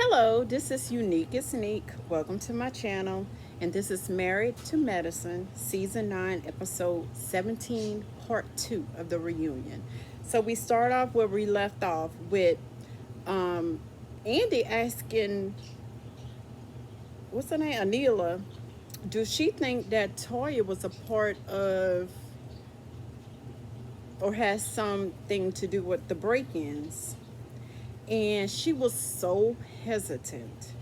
Hello, this is Unique is Neek. Welcome to my channel. And this is Married to Medicine, Season 9, Episode 17, Part 2 of the reunion. So we start off where we left off with um, Andy asking, what's her name? Anila, do she think that Toya was a part of or has something to do with the break ins? And she was so hesitant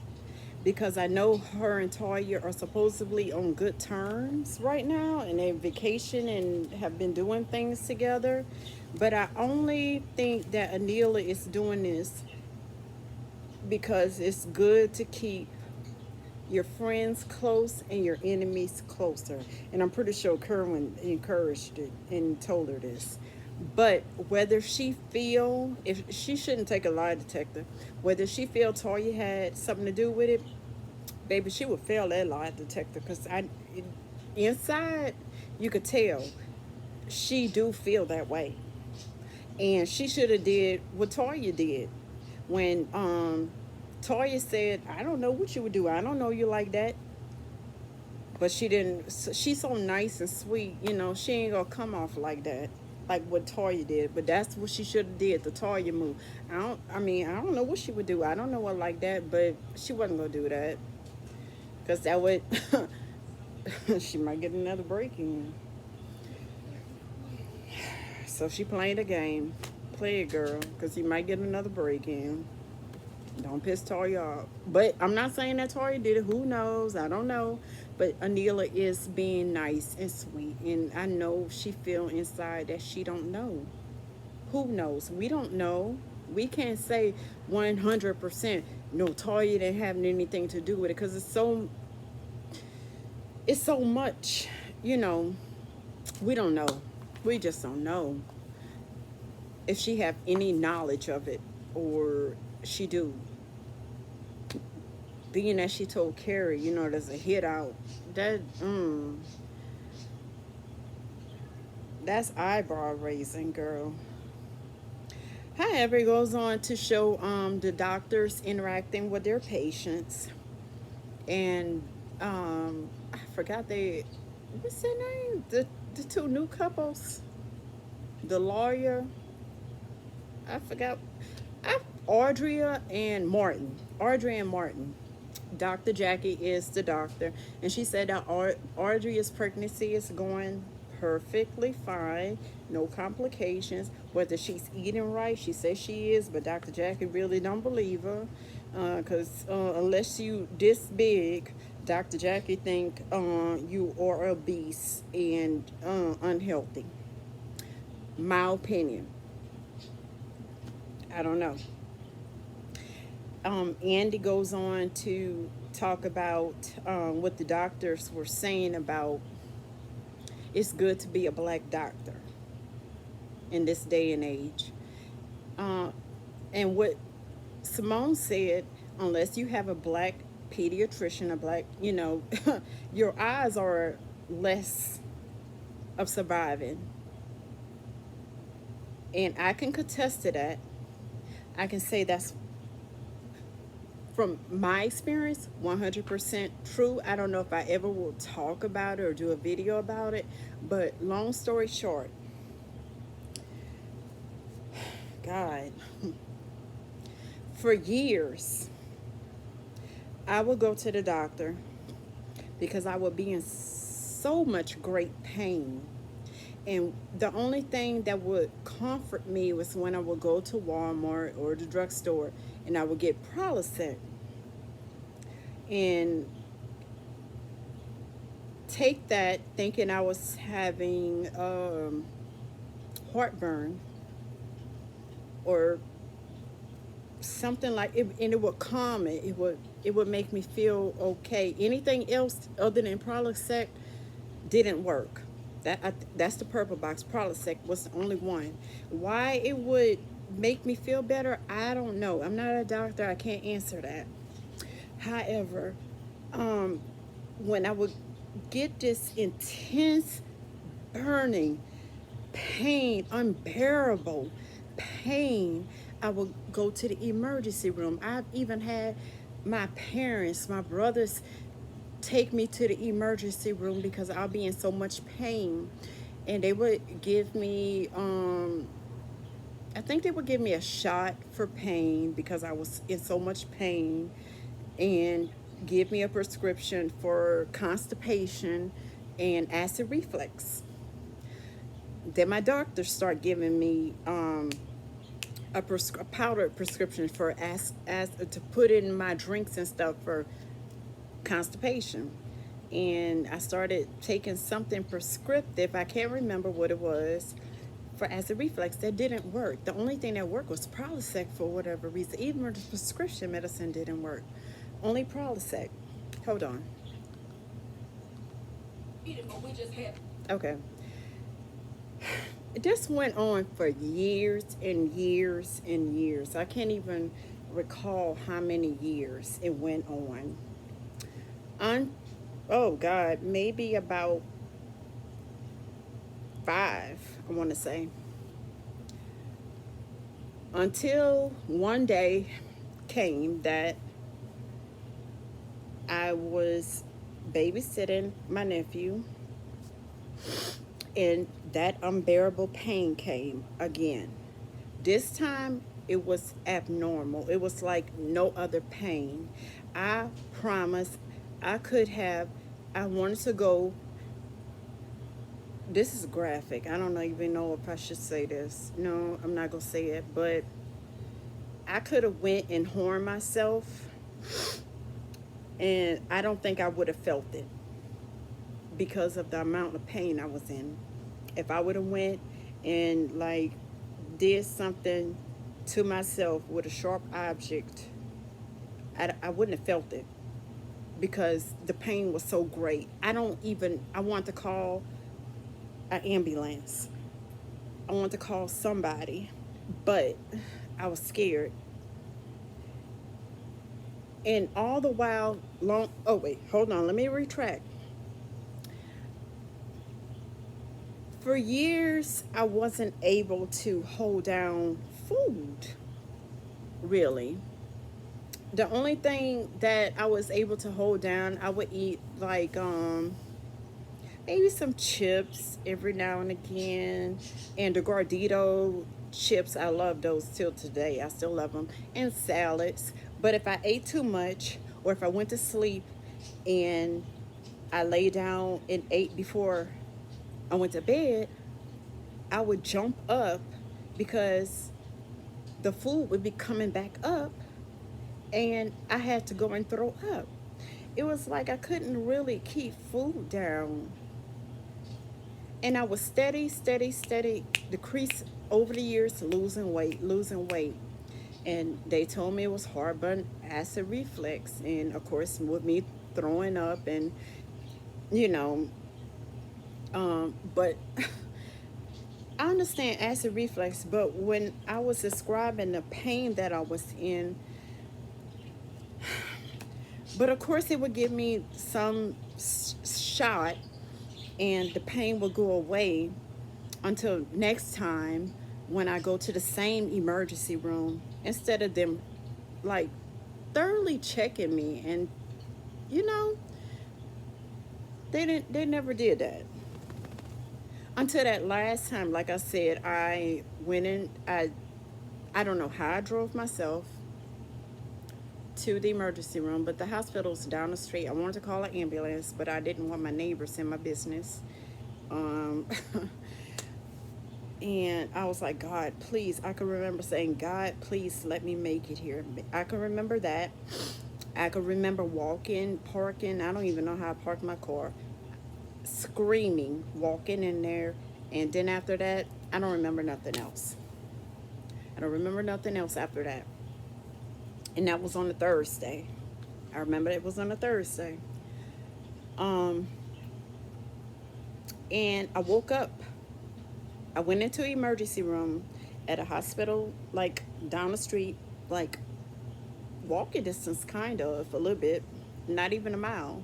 because I know her and Toya are supposedly on good terms right now and they vacation and have been doing things together. But I only think that Anila is doing this because it's good to keep your friends close and your enemies closer. And I'm pretty sure Kerwin encouraged it and told her this. But whether she feel, if she shouldn't take a lie detector, whether she feel Toya had something to do with it, baby, she would fail that lie detector because inside, you could tell she do feel that way, and she should have did what Toya did when Toya said, "I don't know what you would do. I don't know you like that." But she didn't. She's so nice and sweet, She ain't gonna come off like that, like what Toya did. But that's what she should have did. The Toya move. I don't know what she would do. I don't know her like that, but she wasn't gonna do that because that would she might get another break in. So she playing the game. Play it, girl, because he might get another break in. Don't piss Toya off. But I'm not saying that Toya did it. Who knows? I don't know. But Anila is being nice and sweet. And I know she feel inside that she don't know. Who knows? We don't know. We can't say 100% no, Toya didn't have anything to do with it because it's so much, you know, we don't know. We just don't know if she have any knowledge of it or she do. Being that she told Carrie, there's a hit out. That's eyebrow raising, girl. However, it goes on to show the doctors interacting with their patients, and I forgot what's their name? The two new couples, the lawyer. I forgot. Audrey and Martin. Audrey and Martin. Dr. Jackie is the doctor, and she said that Audrey's pregnancy is going perfectly fine, no complications. Whether she's eating right, she says she is, but Dr. Jackie really don't believe her, because unless you this big, Dr. Jackie think you are obese and unhealthy. My opinion. I don't know. Andy goes on to talk about what the doctors were saying about it's good to be a black doctor in this day and age. Uh, and what Simone said, unless you have a black pediatrician, a black, your odds are less of surviving. And I can contest to that. I can say that's from my experience 100% true. I don't know if I ever will talk about it or do a video about it, but long story short, God, for years I would go to the doctor because I would be in so much great pain, and the only thing that would comfort me was when I would go to Walmart or the drugstore and I would get Prilosec and take that thinking I was having heartburn or something like it, and it would calm it. It would make me feel okay. Anything else other than Prilosec didn't work. That's the purple box. Prilosec was the only one. Why it would make me feel better, I don't know. I'm not a doctor. I can't answer that. However, when I would get this intense burning pain, unbearable pain, I would go to the emergency room. I've even had my parents, my brothers, take me to the emergency room because I'll be in so much pain. And they would give me, I think they would give me a shot for pain because I was in so much pain, and give me a prescription for constipation and acid reflux. Then my doctor started giving me a powdered prescription for to put in my drinks and stuff for constipation. And I started taking something prescriptive. I can't remember what it was for acid reflux. That didn't work. The only thing that worked was Prilosec for whatever reason. Even the prescription medicine didn't work. Only Prilosec. Hold on. Okay. This went on for years and years and years. I can't even recall how many years it went on. Oh God, maybe about 5, I want to say. Until one day came that I was babysitting my nephew, and that unbearable pain came again. This time it was abnormal. It was like no other pain. I promise I wanted to go. This is graphic. I don't even know if I should say this. No, I'm not going to say it, but I could have went and harmed myself, and I don't think I would have felt it because of the amount of pain I was in. If I would have went and like did something to myself with a sharp object, I wouldn't have felt it because the pain was so great. I want to call an ambulance. I want to call somebody, but I was scared. And all the while, oh wait, hold on, let me retract. For years, I wasn't able to hold down food, really. The only thing that I was able to hold down, I would eat like maybe some chips every now and again, and the Gordito chips, I love those till today. I still love them, and salads. But if I ate too much, or if I went to sleep and I lay down and ate before I went to bed, I would jump up because the food would be coming back up, and I had to go and throw up. It was like I couldn't really keep food down. And I was steady decrease over the years, losing weight. And they told me it was heartburn, acid reflux, and of course with me throwing up, and you know, but I understand acid reflux, but when I was describing the pain that I was in, but of course it would give me some shot and the pain will go away until next time when I go to the same emergency room, instead of them like thoroughly checking me. And you know, they never did that until that last time. Like I said, I went in, I don't know how I drove myself to the emergency room, but the hospital's down the street. I wanted to call an ambulance, but I didn't want my neighbors in my business. And I was like, God, please. I can remember saying, God, please let me make it here. I can remember that. I can remember walking, parking. I don't even know how I parked my car. Screaming, walking in there. And then after that, I don't remember nothing else. I don't remember nothing else after that. And that was on a Thursday. I remember it was on a Thursday. And I woke up. I went into an emergency room at a hospital, like down the street, like walking distance, kind of, a little bit, not even a mile.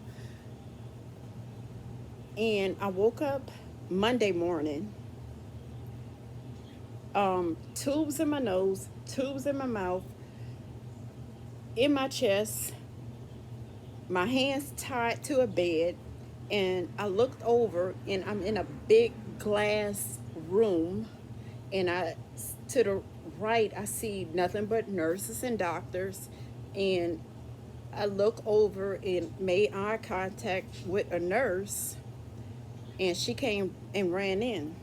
And I woke up Monday morning. Tubes in my nose, tubes in my mouth, in my chest, my hands tied to a bed, and I looked over and I'm in a big glass room, and I to the right I see nothing but nurses and doctors, and I look over and made eye contact with a nurse, and she came and ran in,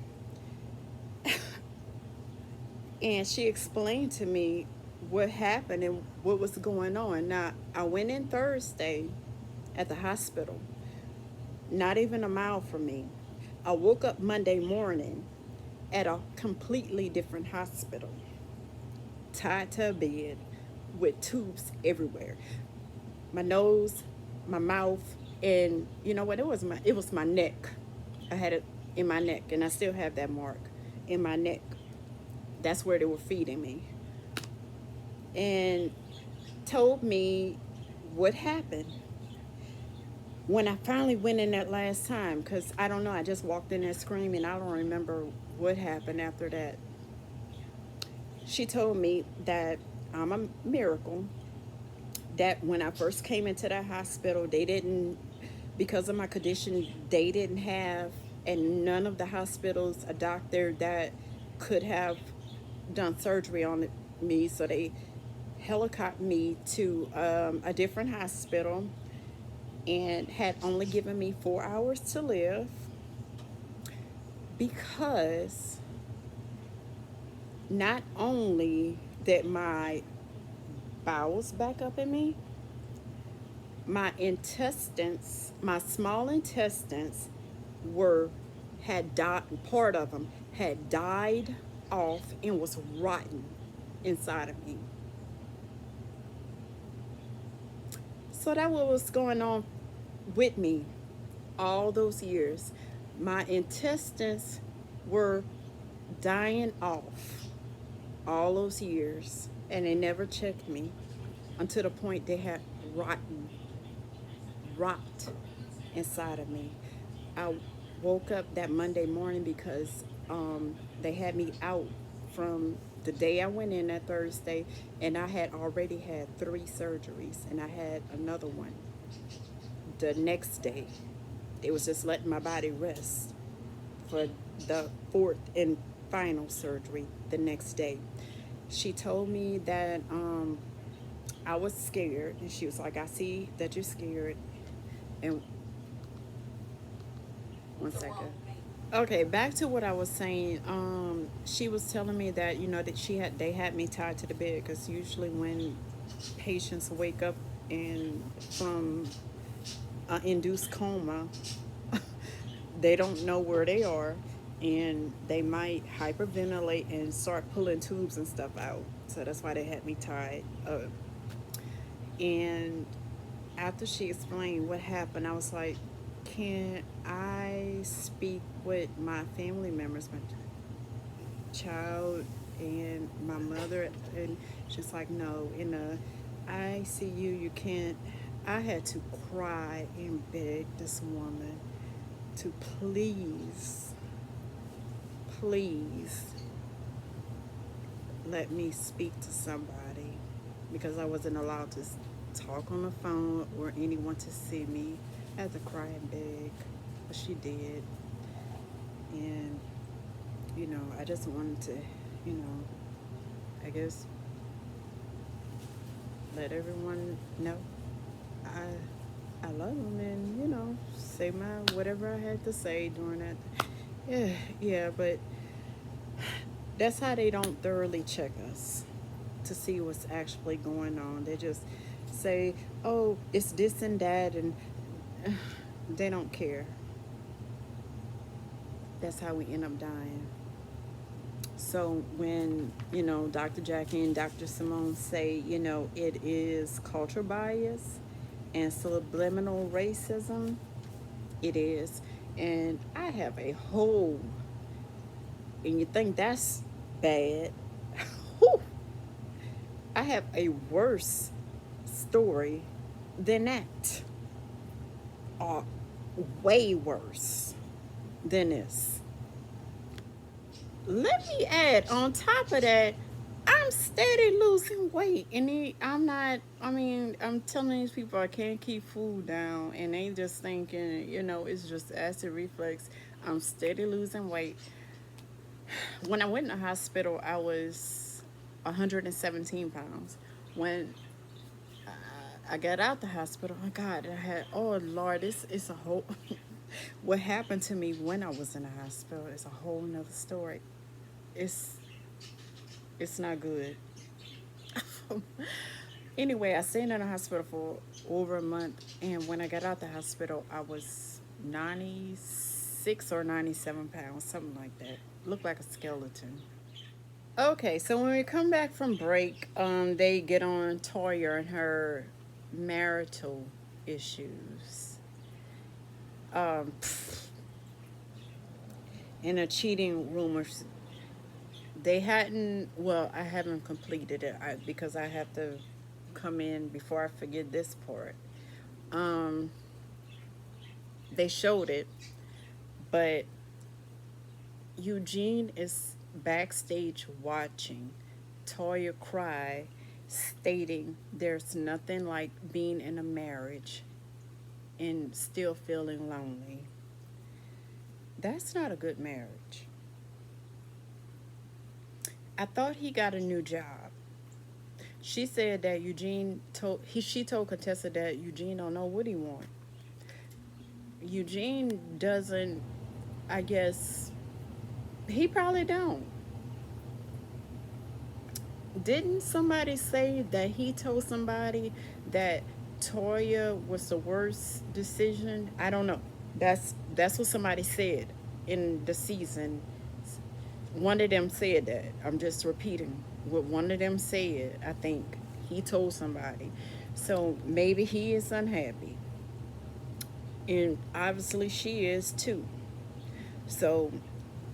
and she explained to me what happened and what was going on. Now, I went in Thursday at the hospital, not even a mile from me. I woke up Monday morning at a completely different hospital, tied to a bed with tubes everywhere. My nose, my mouth, and you know what? It was my neck. I had it in my neck, and I still have that mark in my neck. That's where they were feeding me, and told me what happened when I finally went in that last time. Because I don't know, I just walked in there screaming. I don't remember what happened after that. She told me that I'm a miracle, that when I first came into that hospital, they didn't, because of my condition, they didn't have, and none of the hospitals, a doctor that could have done surgery on me. So they helicoptered me to a different hospital and had only given me 4 hours to live, because not only that my bowels back up in me, my intestines, my small intestines were had died, part of them had died off and was rotten inside of me. So that was what's going on with me all those years. My intestines were dying off all those years, and they never checked me until the point they had rotten rot inside of me. I woke up that Monday morning because they had me out from the day I went in that Thursday, and I had already had 3 surgeries, and I had another one the next day. It was just letting my body rest for the fourth and final surgery the next day. She told me that I was scared, and she was like, "I see that you're scared." And 1 second. Okay, back to what I was saying. She was telling me that that they had me tied to the bed, because usually when patients wake up and from induced coma, they don't know where they are, and they might hyperventilate and start pulling tubes and stuff out. So that's why they had me tied up. And after she explained what happened, I was like, can I speak with my family members, my child and my mother? And she's like, no, in the ICU you can't. I had to cry and beg this woman to please, please let me speak to somebody, because I wasn't allowed to talk on the phone or anyone to see me. I had to cry and beg, but she did. And I just wanted to, you know, I guess let everyone know I love them, and say my whatever I had to say during that. Yeah, yeah, but that's how they don't thoroughly check us to see what's actually going on. They just say, "Oh, it's this and that," and they don't care. That's how we end up dying. So when Dr. Jackie and Dr. Simone say it is culture bias and subliminal racism, it is. And I have a whole, and you think that's bad, I have a worse story than that, way worse than this. let me add on top of that, I'm steady losing weight, and I'm not. I mean, I'm telling these people I can't keep food down, and they just thinking, it's just acid reflux. I'm steady losing weight. When I went in the hospital, I was 117 pounds. When I got out the hospital, oh God, oh Lord, this is a whole. What happened to me when I was in the hospital is a whole nother story. It's it's not good. Anyway, I stayed in the hospital for over a month, and when I got out the hospital, I was 96 or 97 pounds, something like that. Looked like a skeleton. Okay, so when we come back from break, they get on Toya and her marital issues. Um, and the cheating rumors. They hadn't, well, I haven't completed it because I have to come in before I forget this part. Um, they showed it, but Eugene is backstage watching Toya cry, stating there's nothing like being in a marriage and still feeling lonely. That's not a good marriage. I thought he got a new job. She said that she told Contessa that Eugene don't know what he want. Eugene doesn't, I guess, he probably don't. Didn't somebody say that he told somebody that Toya was the worst decision? I don't know. That's what somebody said in the season. One of them said that. I'm just repeating what one of them said. I think he told somebody. So maybe he is unhappy. And obviously she is too. So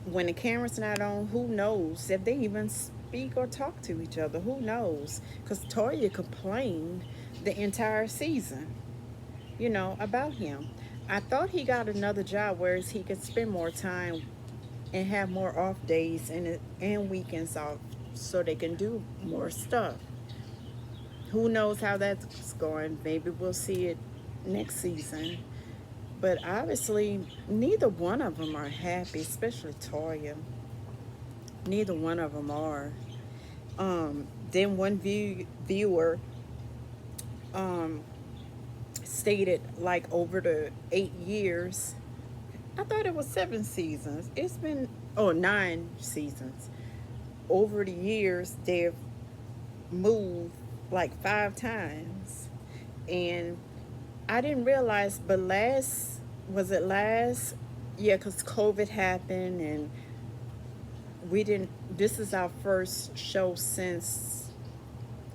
when the camera's not on, who knows if they even speak or talk to each other? Who knows? Because Toya complained the entire season, about him. I thought he got another job where he could spend more time and have more off days and weekends off so they can do more stuff. Who knows how that's going? Maybe we'll see it next season. But obviously, neither one of them are happy, especially Toya. Neither one of them are. Then one viewer um, stated like over the 8 years, I thought it was 7 seasons. It's been, 9 seasons. Over the years, they've moved like 5 times. And I didn't realize, but was it last? Yeah, because COVID happened and we didn't, this is our first show since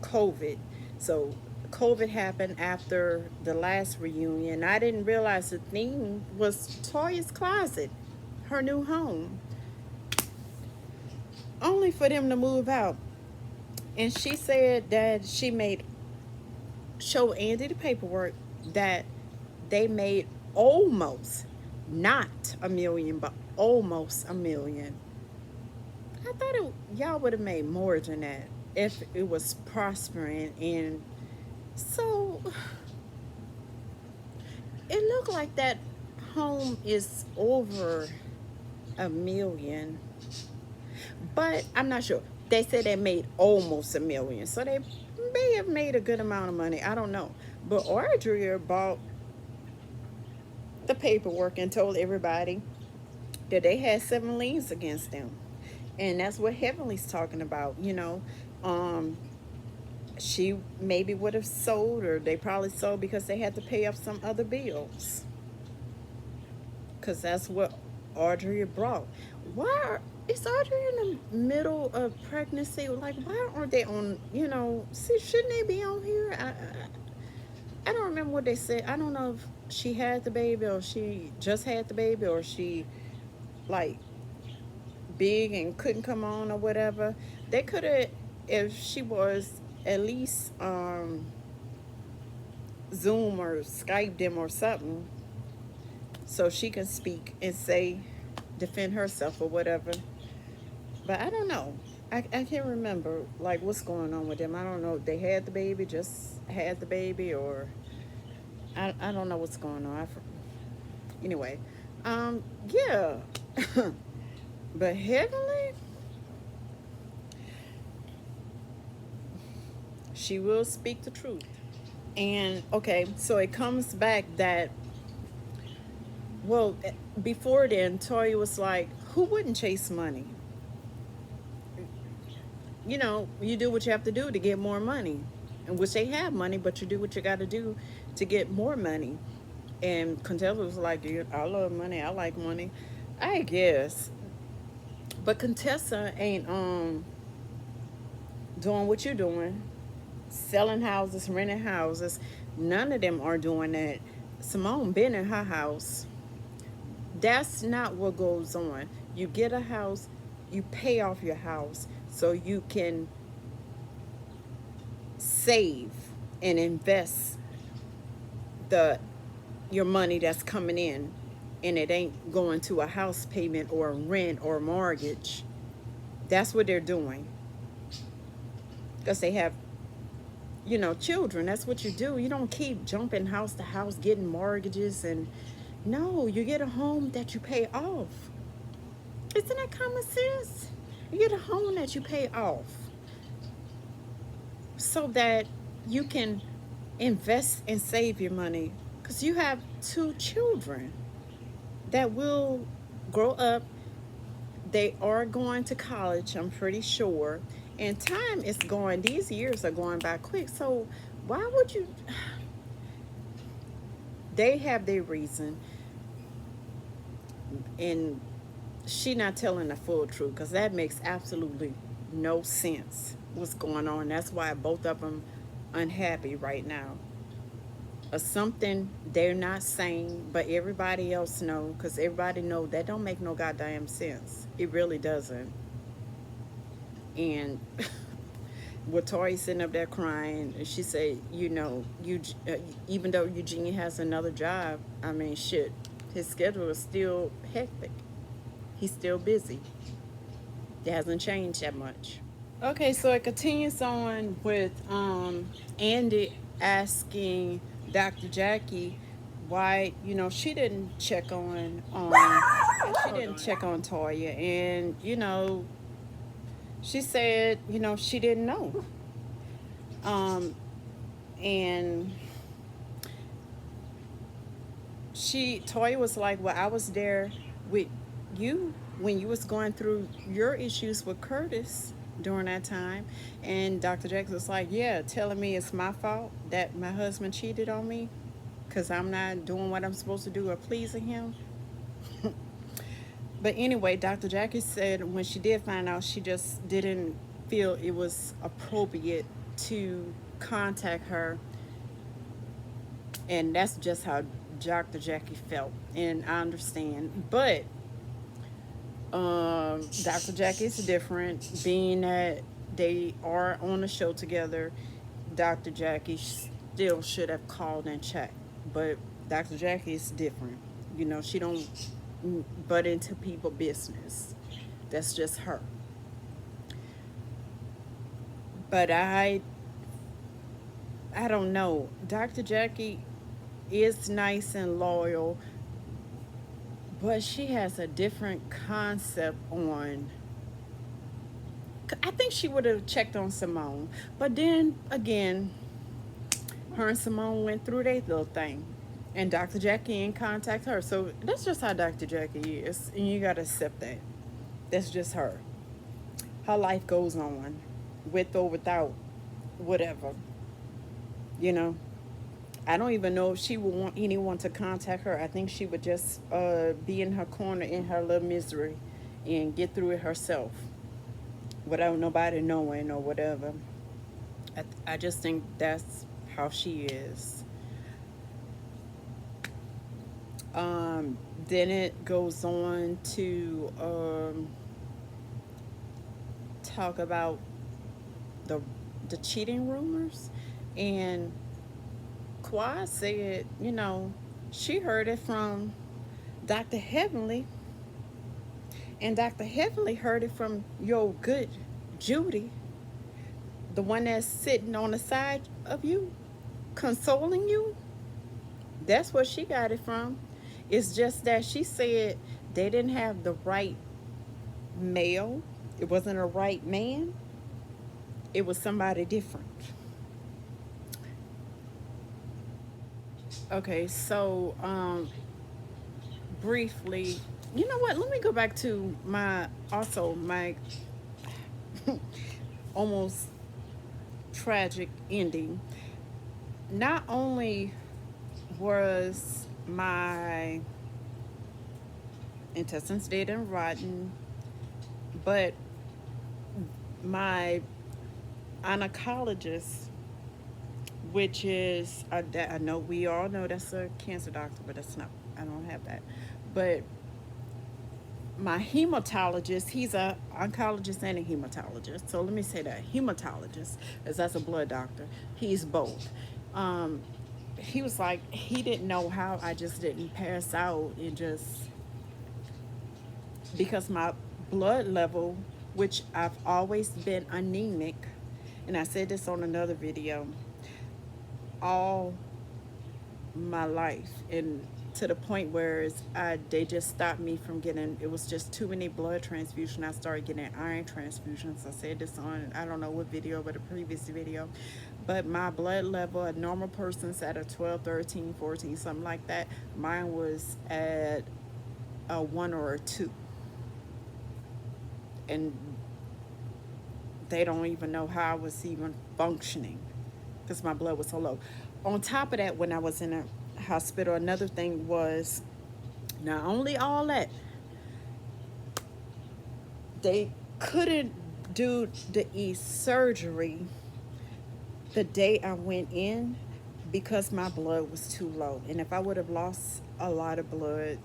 COVID. So COVID happened after the last reunion. I didn't realize the theme was Toya's closet, her new home, only for them to move out. And she said that she made, show Andy the paperwork that they made almost not a million, but almost a million. I thought y'all would have made more than that if it was prospering. And so it looked like that home is over a million, but I'm not sure. They said they made almost a million, so they may have made a good amount of money. I don't know. But Audrey bought the paperwork and told everybody that they had 7 liens against them. And that's what Heavenly's talking about, Um, she maybe would have sold, or they probably sold because they had to pay off some other bills. Because that's what Audrey brought. Is Audrey in the middle of pregnancy? Like, why aren't they on, shouldn't they be on here? I don't remember what they said. I don't know if she had the baby or she just had the baby or she, like, big and couldn't come on or whatever. They could have, if she was at least Zoom or Skype them or something, so she can speak and say, defend herself or whatever. But I don't know. I can't remember like what's going on with them. I don't know if they had the baby, just had the baby, or I don't know what's going on. Anyway, yeah. But Heavenly, she will speak the truth. And okay, so it comes back that, well, before then, Toya was like, who wouldn't chase money? You know, you do what you have to do to get more money. And which they have money, but you do what you got to do to get more money. And Contessa was like, "Yeah, I love money. I like money." I guess. But Contessa ain't doing what you're doing, selling houses, renting houses. None of them are doing that. Simone been in her house. That's not what goes on. You get a house, you pay off your house so you can save and invest the your money that's coming in, and it ain't going to a house payment or a rent or a mortgage. That's what they're doing because they have, children. That's what you do. You don't keep jumping house to house getting mortgages. And no, you get a home that you pay off. Isn't that common sense? You get a home that you pay off so that you can invest and save your money, because you have two children that will grow up. They are going to college, I'm pretty sure. And time is going, these years are going by quick. So why would you? They have their reason. And she not telling the full truth, because that makes absolutely no sense what's going on. That's why both of them unhappy right now. Or something they're not saying, but everybody else know, because everybody know that don't make no goddamn sense. It really doesn't. And with Tori sitting up there crying, and she said, even though Eugene has another job, I mean, shit, his schedule is still hectic. He's still busy. It hasn't changed that much. Okay, so it continues on with Andy asking Dr. Jackie why, she didn't check on Toya. And, she said, she didn't know. And Toya was like, well, I was there with you when you was going through your issues with Curtis during that time. And Dr. Jackson was like, yeah, telling me it's my fault that my husband cheated on me because I'm not doing what I'm supposed to do or pleasing him. But anyway, Dr. Jackie said when she did find out, she just didn't feel it was appropriate to contact her. And that's just how Dr. Jackie felt. And I understand. But Dr. Jackie is different, being that they are on the show together. Dr. Jackie still should have called and checked. But Dr. Jackie is different. She don't butt into people business. That's just her. But I don't know. Dr. Jackie is nice and loyal, but she has a different concept on. I think she would have checked on Simone. But then again, her and Simone went through their little thing. And Dr. Jackie didn't contact her. So that's just how Dr. Jackie is. And you got to accept that. That's just her. Her life goes on, with or without whatever. I don't even know if she would want anyone to contact her. I think she would just be in her corner in her little misery and get through it herself without nobody knowing or whatever. I just think that's how she is. Then it goes on to talk about the cheating rumors. And Quad said, she heard it from Dr. Heavenly. And Dr. Heavenly heard it from your good Judy, the one that's sitting on the side of you, consoling you. That's where she got it from. It's just that she said they didn't have the right male. It wasn't a right man. It was somebody different. Okay, so briefly, you know what? Let me go back to my almost tragic ending. Not only was my intestines dead and rotten, but my oncologist, which is I know we all know that's a cancer doctor, but that's not. I don't have that. But my hematologist, he's a oncologist and a hematologist. So let me say that hematologist, as that's a blood doctor. He's both. Um, he was like he didn't know how I just didn't pass out and just because my blood level, which I've always been anemic, and I said this on another video, all my life, and to the point where they just stopped me from getting, it was just too many blood transfusions. I started getting iron transfusions. I said this on, I don't know what video, but a previous video. But my blood level, a normal person's at a 12, 13, 14, something like that. Mine was at a 1 or a 2. And they don't even know how I was even functioning because my blood was so low. On top of that, when I was in a hospital, another thing was not only all that, they couldn't do the surgery the day I went in because my blood was too low. And if I would have lost a lot of blood,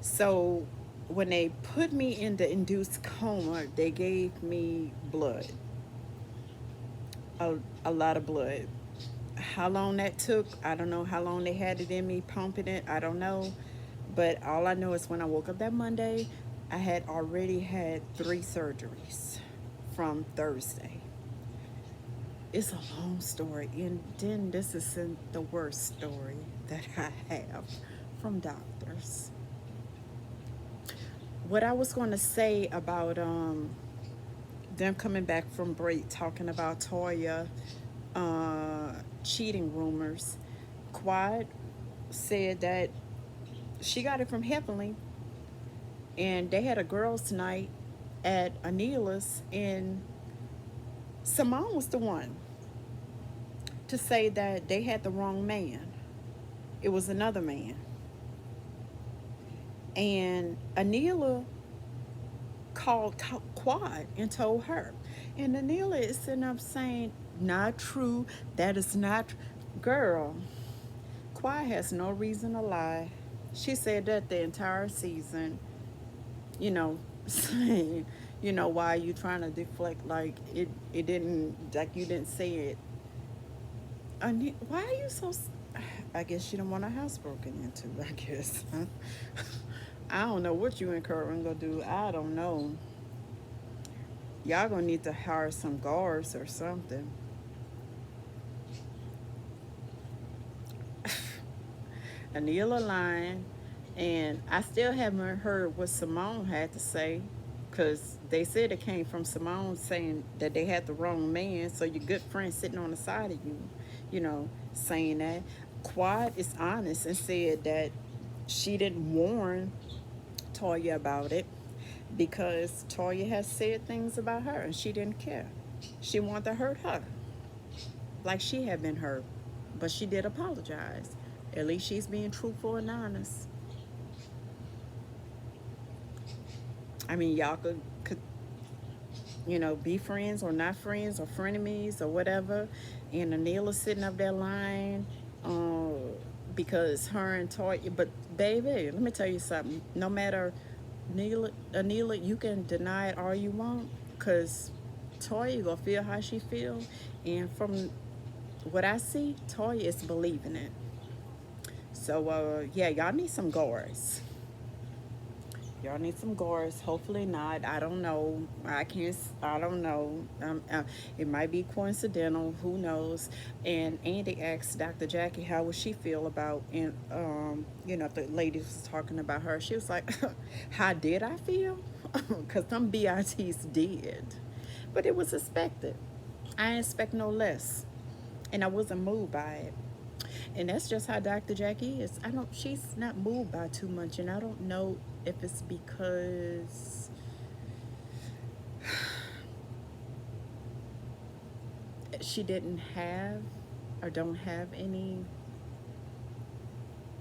so when they put me in the induced coma, they gave me blood, a lot of blood. How long that took, I don't know. How long they had it in me, pumping it, I don't know. But all I know is when I woke up that Monday, I had already had 3 surgeries from Thursday. It's a long story, and then this isn't the worst story that I have from doctors. What I was going to say about them coming back from break talking about Toya cheating rumors, Quad said that she got it from Heavenly, and they had a girls' night at Anila's, and Simone was the one to say that they had the wrong man. It was another man. And Anila called Quad and told her. And Anila is sitting up saying, not true. That is not. Girl, Quad has no reason to lie. She said that the entire season, you know, saying, you know, why are you trying to deflect, like it didn't, like you didn't say it. Why are you so, I guess she didn't want her house broken into, I guess. I don't know what you and Kurt gonna do. I don't know. Y'all gonna need to hire some guards or something. Anila lying, and I still haven't heard what Simone had to say, because they said it came from Simone saying that they had the wrong man. So your good friend sitting on the side of you, you know, saying that. Quad is honest and said that she didn't warn Toya about it because Toya has said things about her and she didn't care. She wanted to hurt her like she had been hurt, but she did apologize. At least she's being truthful and honest. I mean, y'all could you know, be friends or not friends or frenemies or whatever. And Anila sitting up there lying because her and Toya. But baby, let me tell you something. No matter Anila, you can deny it all you want, because Toya gonna feel how she feel, and from what I see, Toya is believing it. So yeah, y'all need some guards. Y'all need some gauze. Hopefully not. I don't know. I can't. I don't know. It might be coincidental. Who knows? And Andy asked Dr. Jackie how would she feel about, and the lady was talking about her. She was like, "How did I feel?" Because some bits did, but it was expected. I didn't expect no less, and I wasn't moved by it. And that's just how Dr. Jackie is. I don't. She's not moved by too much, and I don't know if it's because she didn't have, or don't have any,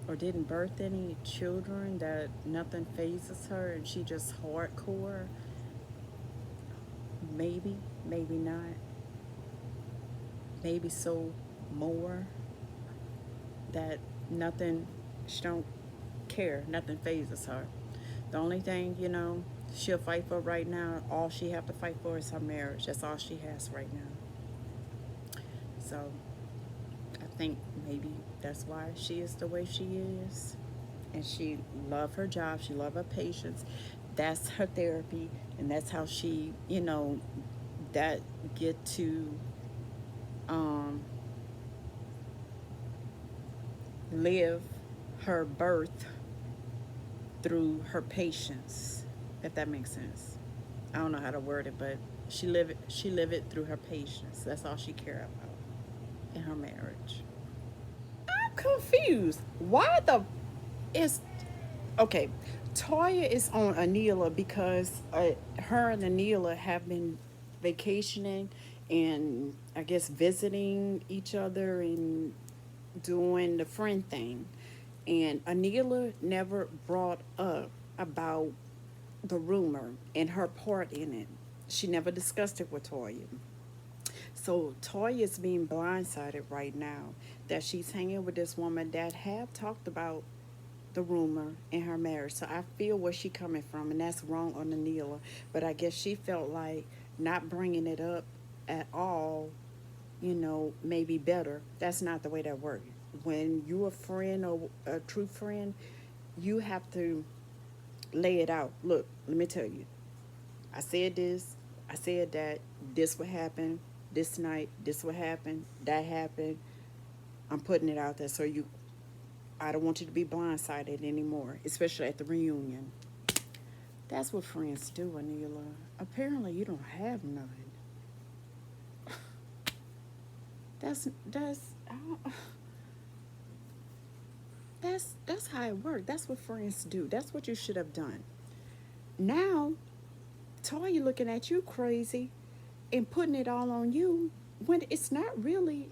or didn't birth any children, that nothing phases her, and she just hardcore. Maybe, maybe not. Maybe so more that nothing. She don't care. Nothing phases her. The only thing, she'll fight for right now, all she have to fight for is her marriage. That's all she has right now. So I think maybe that's why she is the way she is. And she love her job. She love her patients. That's her therapy. And that's how she, that get to um, live her birth through her patience, if that makes sense. I don't know how to word it, but she live it through her patience. That's all she care about in her marriage. I'm confused. Why the is okay? Toya is on Anila because her and Anila have been vacationing and I guess visiting each other and doing the friend thing. And Anila never brought up about the rumor and her part in it. She never discussed it with Toya. So Toya is being blindsided right now that she's hanging with this woman that have talked about the rumor in her marriage. So I feel where she coming from, and that's wrong on Anila. But I guess she felt like not bringing it up at all, may be better. That's not the way that works. When you're a friend or a true friend, you have to lay it out. Look, let me tell you. I said this. I said that. This would happen this night. This would happen. That happened. I'm putting it out there so you. I don't want you to be blindsided anymore, especially at the reunion. That's what friends do, Anila. Apparently, you don't have none. That's I don't- that's how it works. That's what friends do. That's what you should have done. Now, Toya looking at you crazy and putting it all on you when it's not really.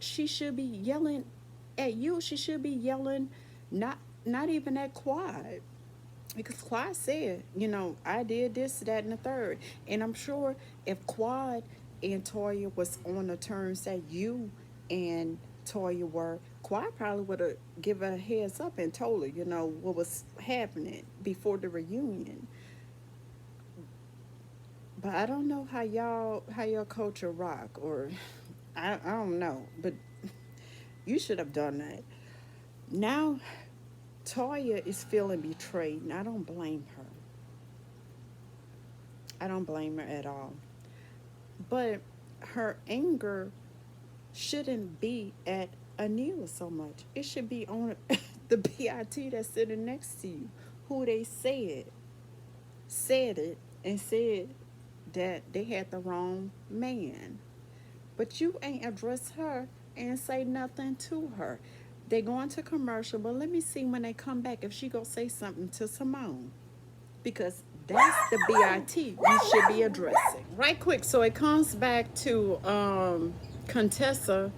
She should be yelling at you. She should be yelling, not even at Quad, because Quad said, I did this, that, and the third, and I'm sure if Quad and Toya was on the terms that you and Toya were, Quad probably would have given a heads up and told her, what was happening before the reunion. But I don't know how your culture rock, or I don't know, but you should have done that. Now Toya is feeling betrayed, and I don't blame her. I don't blame her at all. But her anger shouldn't be at Anila so much. It should be on the BIT that's sitting next to you, who they said it and said that they had the wrong man. But you ain't address her and say nothing to her. They going to commercial, but let me see when they come back if she go say something to Simone, because that's the BIT you should be addressing. Right quick, so it comes back to Contessa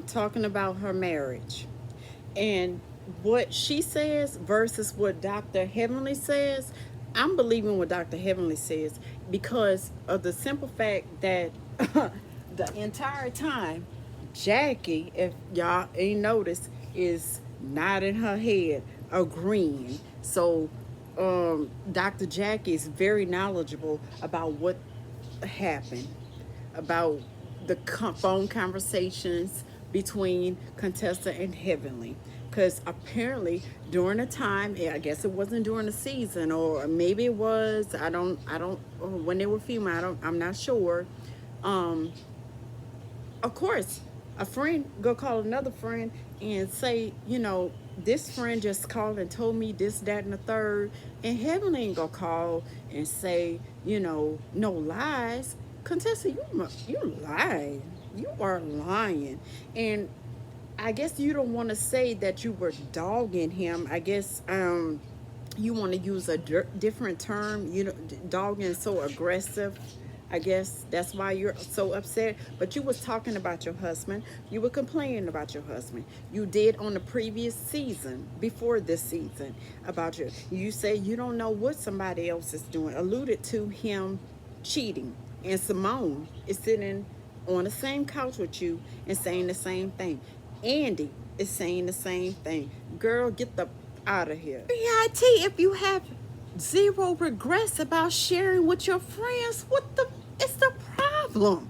talking about her marriage and what she says versus what Dr. Heavenly says. I'm believing what Dr. Heavenly says because of the simple fact that the entire time, Jackie, if y'all ain't noticed, is nodding her head, agreeing. So, Dr. Jackie is very knowledgeable about what happened, about the phone conversations between Contessa and Heavenly. because apparently during the time, I guess it wasn't during the season, or maybe it was. I don't. Or when they were filming, I'm not sure. Um, of course, a friend go call another friend and say, this friend just called and told me this, that, and the third, and Heavenly ain't gonna call and say, no lies. Contessa, you lie. You are lying, and I guess you don't want to say that you were dogging him. I guess you want to use a different term. Dogging is so aggressive. I guess that's why you're so upset. But you was talking about your husband. You were complaining about your husband. You did on the previous season, before this season, about you. You say you don't know what somebody else is doing. Alluded to him cheating. And Simone is sitting on the same couch with you and saying the same thing. Andy is saying the same thing. Girl, get the out of here. BIT, if you have zero regrets about sharing with your friends, it's the problem?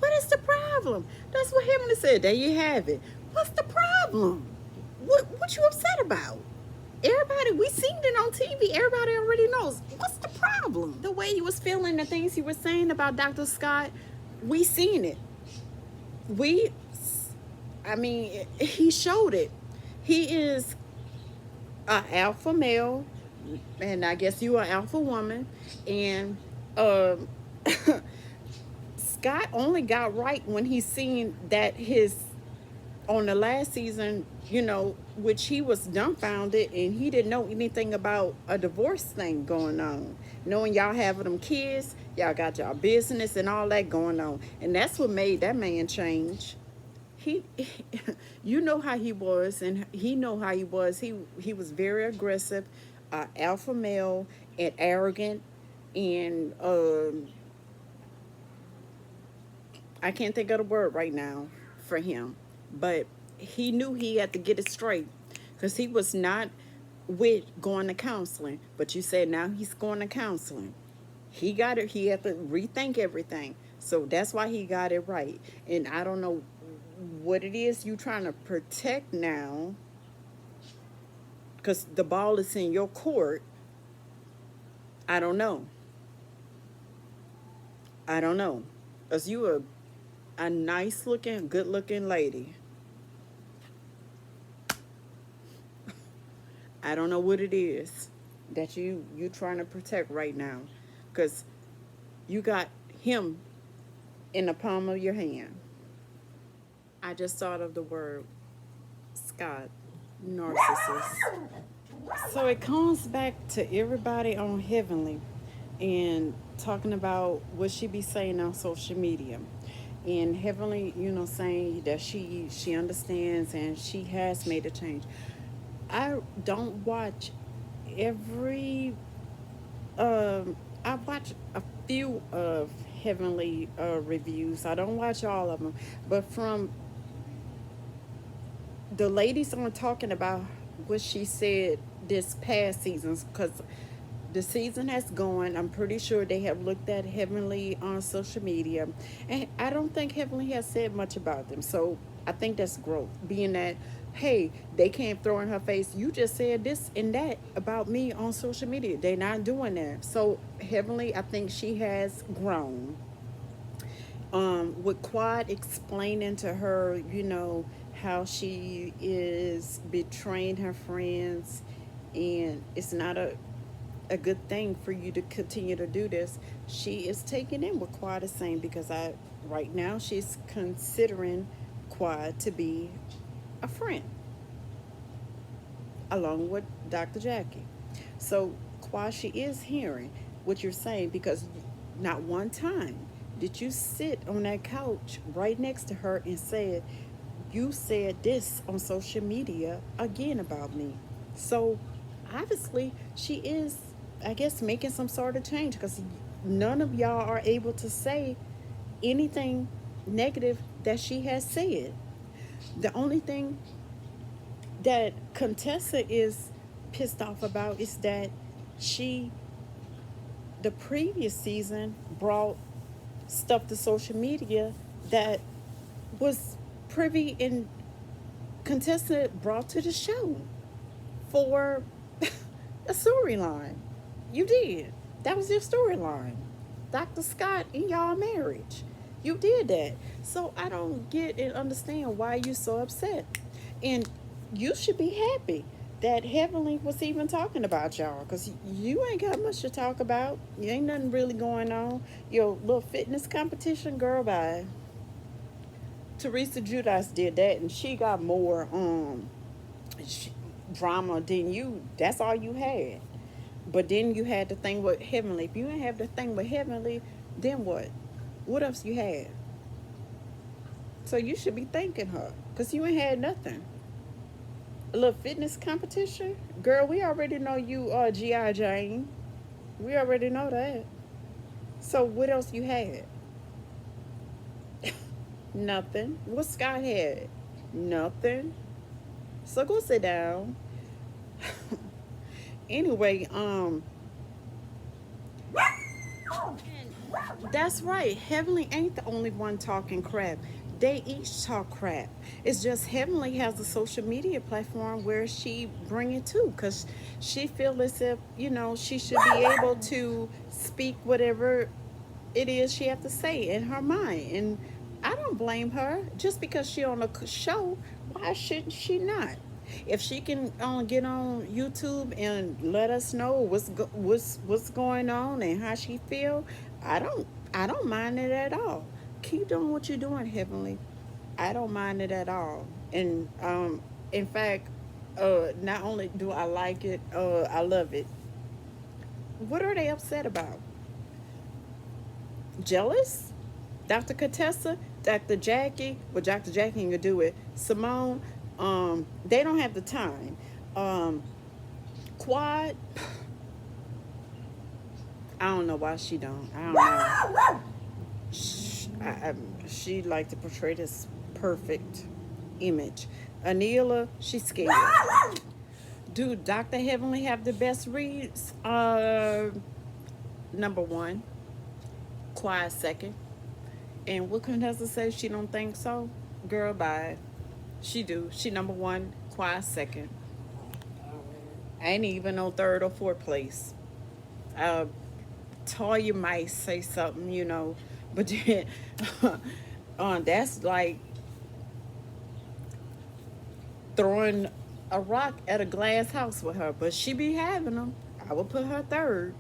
What is the problem? That's what Hemley said. There you have it. What's the problem? What you upset about? Everybody, we seen it on TV. Everybody already knows. What's the problem? The way you was feeling, the things you were saying about Dr. Scott, we seen it. He showed it. He is an alpha male, and I guess you are an alpha woman, and um, Scott only got right when he seen that his on the last season, which he was dumbfounded and he didn't know anything about a divorce thing going on. Knowing y'all having them kids, y'all got y'all business and all that going on, and that's what made that man change. He you know how he was, and he know how he was. He was very aggressive, alpha male, and arrogant, and I can't think of the word right now for him, but he knew he had to get it straight because he was not with going to counseling. But you said now he's going to counseling. He got it. He had to rethink everything. So that's why he got it right. And I don't know what it is you trying to protect now, because the ball is in your court. I don't know. I don't know. Because you a nice looking, good looking lady. I don't know what it is that you trying to protect right now, because you got him in the palm of your hand. I just thought of the word Scott, narcissist. So it comes back to everybody on Heavenly and talking about what she be saying on social media. And Heavenly, saying that she understands and she has made a change. I don't watch every I watch a few of Heavenly reviews. I don't watch all of them, but from the ladies on talking about what she said this past seasons, because the season has gone. I'm pretty sure they have looked at Heavenly on social media, and I don't think Heavenly has said much about them. So I think that's growth, being that, hey, they can't throw in her face, you just said this and that about me on social media. They're not doing that. So Heavenly, I think she has grown. With Quad explaining to her, how she is betraying her friends, and it's not a good thing for you to continue to do this. She is taking in what Quad is saying, because right now she's considering Quad to be a friend along with Dr. Jackie. So Quad, she is hearing what you're saying, because not one time did you sit on that couch right next to her and said, you said this on social media again about me. So obviously she is, I guess, making some sort of change, because none of y'all are able to say anything negative that she has said. The only thing that Contessa is pissed off about is that she, the previous season, brought stuff to social media that was privy and contestant brought to the show for a storyline. You did. That was your storyline. Dr. Scott in y'all marriage. You did that. So I don't get and understand why you so upset. And you should be happy that Heavenly was even talking about y'all, because you ain't got much to talk about. You ain't nothing really going on. Your little fitness competition, girl, bye. Teresa Judas did that, and she got more sh drama than you. That's all you had. But then you had the thing with Heavenly. If you didn't have the thing with Heavenly, then what? What else you had? So you should be thanking her, because you ain't had nothing. A little fitness competition? Girl, we already know you are G.I. Jane. We already know that. So what else you had? Nothing. What Scott had? Nothing. So go sit down. Anyway, that's right. Heavenly ain't the only one talking crap. They each talk crap. It's just Heavenly has a social media platform where she bring it to, because she feel as if, she should be able to speak whatever it is she have to say in her mind. And I don't blame her. Just because she on a show, why shouldn't she not? If she can get on YouTube and let us know what's going on and how she feel, I don't mind it at all. Keep doing what you're doing, Heavenly. I don't mind it at all. And in fact, not only do I like it, I love it. What are they upset about? Jealous? Dr. Contessa, Dr. Jackie, well, Dr. Jackie can do it. Simone, they don't have the time. Um, Quad, I don't know why she don't. I don't know. She like to portray this perfect image. Anila, she's scared. Do Dr. Heavenly have the best reads? Number one. Quiet second. And what Contessa says she don't think so? Girl, bye. She do. She number one. Quiet second. Ain't even on third or fourth place. Uh, Toya might say something, but then that's like throwing a rock at a glass house with her. But she be having them. I would put her third.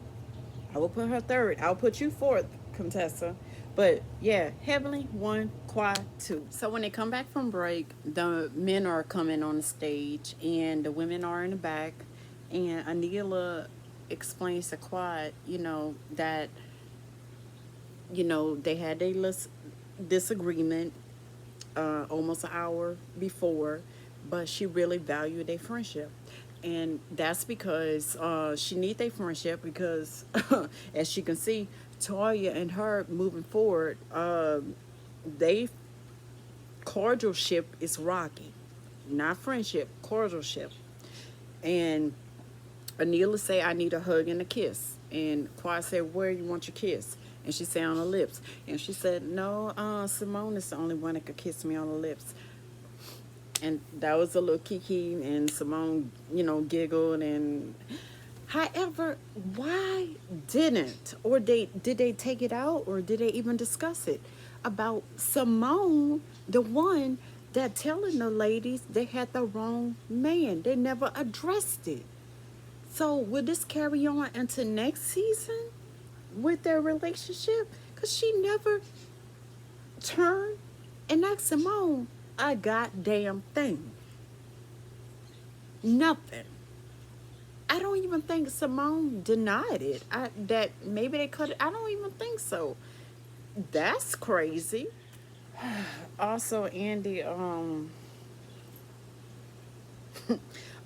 I will put her third. I'll put you fourth, Contessa. But yeah, Heavenly one, Quiet two. So when they come back from break, the men are coming on the stage and the women are in the back. And Anila explains to Quiet, that they had a disagreement almost an hour before, but she really valued their friendship. And that's because she need their friendship because, as you can see, Toya and her moving forward, they cordialship is rocky, not friendship, cordialship. And Anila say, I need a hug and a kiss. And Quad said, where you want your kiss? And she said, on the lips. And she said, no, Simone is the only one that could kiss me on the lips. And that was a little kiki, and Simone, giggled. And however, why didn't, or did they take it out, or did they even discuss it about Simone, the one that telling the ladies they had the wrong man? They never addressed it. So will this carry on into next season with their relationship? Because she never turned and asked Simone a goddamn thing. Nothing. I don't even think Simone denied it. That maybe they cut it. I don't even think so. That's crazy. Also, Andy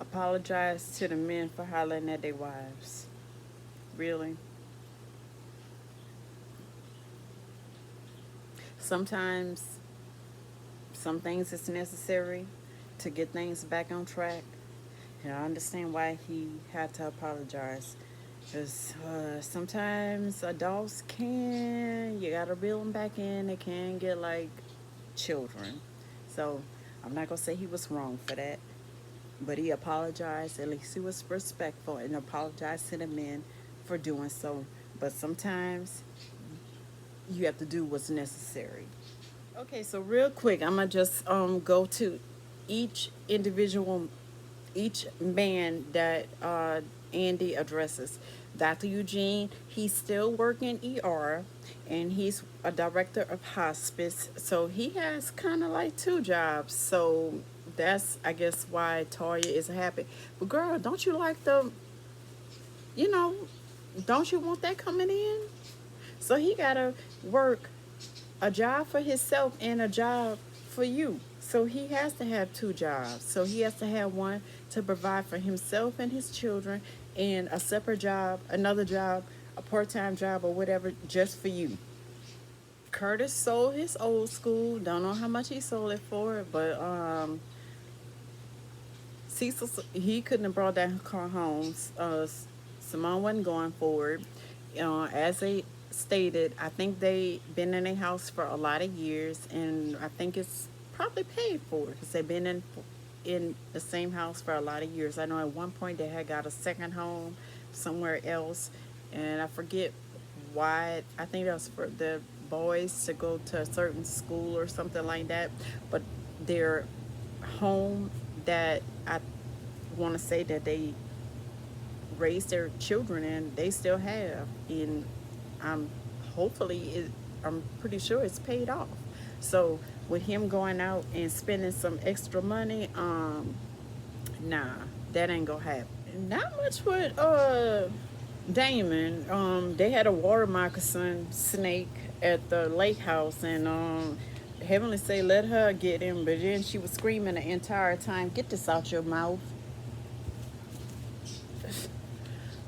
apologized to the men for hollering at their wives. Really? Sometimes some things is necessary to get things back on track. And I understand why he had to apologize. Because sometimes adults you gotta reel them back in. They can get like children. So I'm not gonna say he was wrong for that, but he apologized. At least he was respectful and apologized to the men for doing so. But sometimes you have to do what's necessary. Okay, so real quick, I'm gonna just go to each individual, each man that Andy addresses. Dr. Eugene, he's still working ER, and he's a director of hospice, so he has kind of like two jobs. So that's, I guess, why Toya is happy. But girl, don't you like you know, don't you want that coming in? So he gotta work a job for himself and a job for you. So he has to have two jobs. So he has to have one to provide for himself and his children, and a separate job, another job, a part-time job or whatever, just for you. Curtis sold his old school. Don't know how much he sold it for, but Cecil, he couldn't have brought that car home. Simone wasn't going forward. As they stated, I think they been in a house for a lot of years, and I think it's probably paid for because they've been in the same house for a lot of years. I know at one point they had got a second home somewhere else, and I forget why. I think that was for the boys to go to a certain school or something like that. But their home that I want to say that they raised their children in, they still have, and I'm hopefully I'm pretty sure it's paid off. So with him going out and spending some extra money, nah, that ain't gonna happen. Not much with Damon. They had a water moccasin snake at the lake house, and Heavenly say let her get him, but then she was screaming the entire time, "Get this out your mouth!"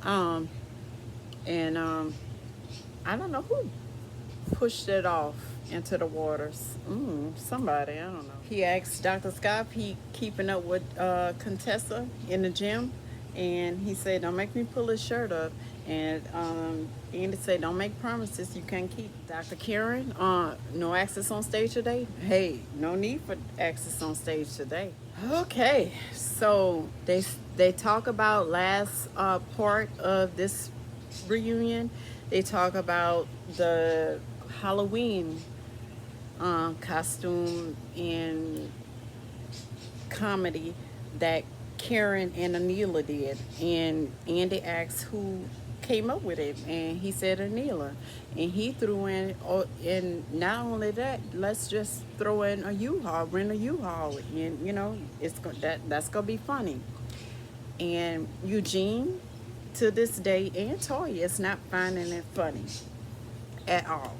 Um, and I don't know who pushed it off into the waters. Somebody, I don't know. He asked Dr. Scott if he keeping up with Contessa in the gym, and he said, "Don't make me pull his shirt up." And Andy said, "Don't make promises you can't keep." Dr. Karen, no access on stage today. Hey, no need for access on stage today. Okay, so they talk about last part of this reunion. They talk about the Halloween costume and comedy that Karen and Anila did, and Andy asked who came up with it, and he said Anila, and he threw in, oh, and not only that, let's just throw in a U-Haul, rent a U-Haul, and that's gonna be funny. And Eugene, to this day, and Toya is not finding it funny at all.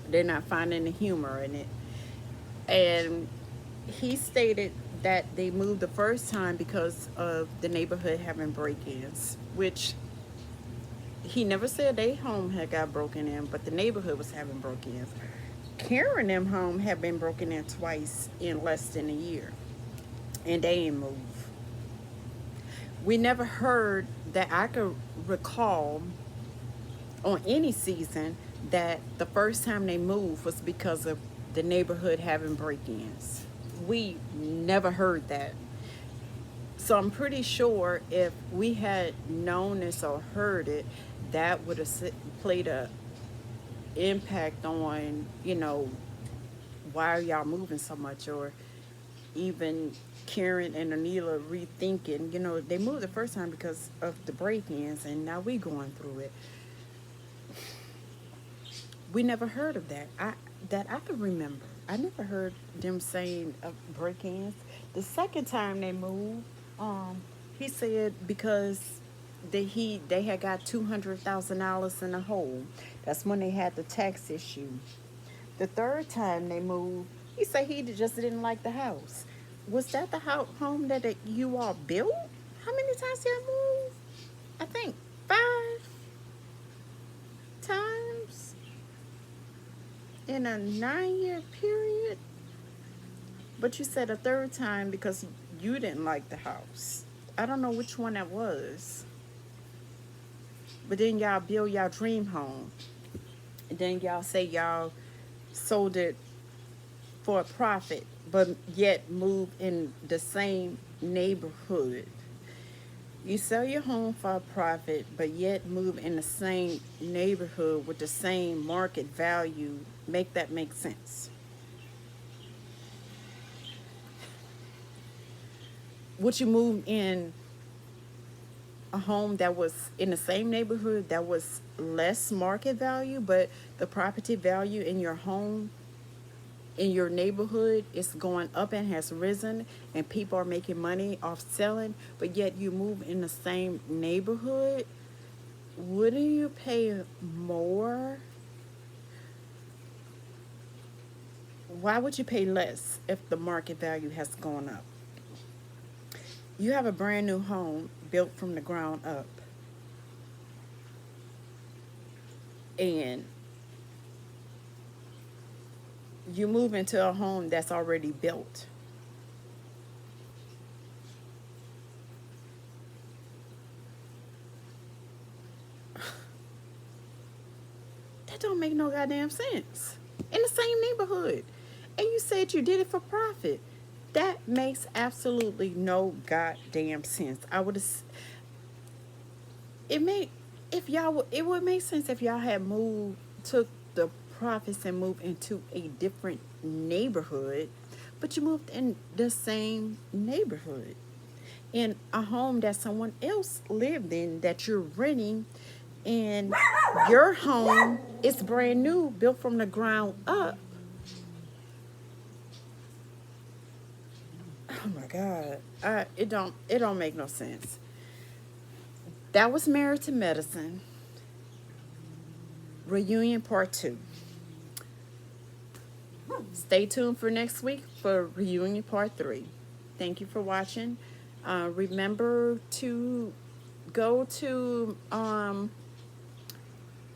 They're not finding the humor in it. And he stated that they moved the first time because of the neighborhood having break-ins, which he never said their home had got broken in, but the neighborhood was having break-ins. Karen them home had been broken in twice in less than a year, and they didn't move. We never heard that I could recall on any season that the first time they moved was because of the neighborhood having break-ins. We never heard that. So I'm pretty sure if we had known this or heard it, that would have played a impact on, why are y'all moving so much, or even Karen and Anila rethinking, they moved the first time because of the break-ins, and now we going through it. We never heard of that. I can remember. I never heard them saying of break-ins. The second time they moved, he said because they had got $200,000 in a hole. That's when they had the tax issue. The third time they moved, he said he just didn't like the house. Was that the home that you all built? How many times y'all moved? I think 5 times in a 9-year period. But you said a third time because you didn't like the house. I don't know which one that was. But then y'all build y'all dream home. And then y'all say y'all sold it for a profit. but yet move in the same neighborhood. You sell your home for a profit, but yet move in the same neighborhood with the same market value. Make that make sense? Would you move in a home that was in the same neighborhood that was less market value, but the property value in your home in your neighborhood is going up and has risen, and people are making money off selling, but yet you move in the same neighborhood? Wouldn't you pay more? Why would you pay less if the market value has gone up? You have a brand new home built from the ground up, and you move into a home that's already built. That don't make no goddamn sense. In the same neighborhood. And you said you did it for profit. That makes absolutely no goddamn sense. I would have it may if y'all it would make sense if y'all had moved took the profits and moved into a different neighborhood, but you moved in the same neighborhood in a home that someone else lived in that you're renting, and your home is brand new, built from the ground up. Oh my God, it don't make no sense. That was Married to Medicine reunion part 2. Stay tuned for next week for reunion part 3. Thank you for watching. Remember to go to I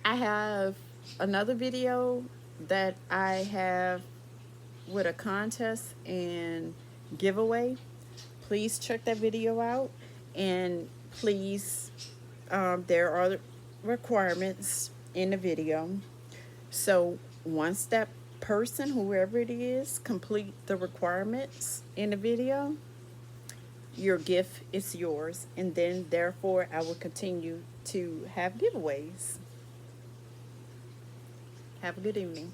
have another video that I have with a contest and giveaway. Please check that video out, and please, there are requirements in the video. So once that person, whoever it is, complete the requirements in the video, your gift is yours, and then therefore I will continue to have giveaways. Have a good evening.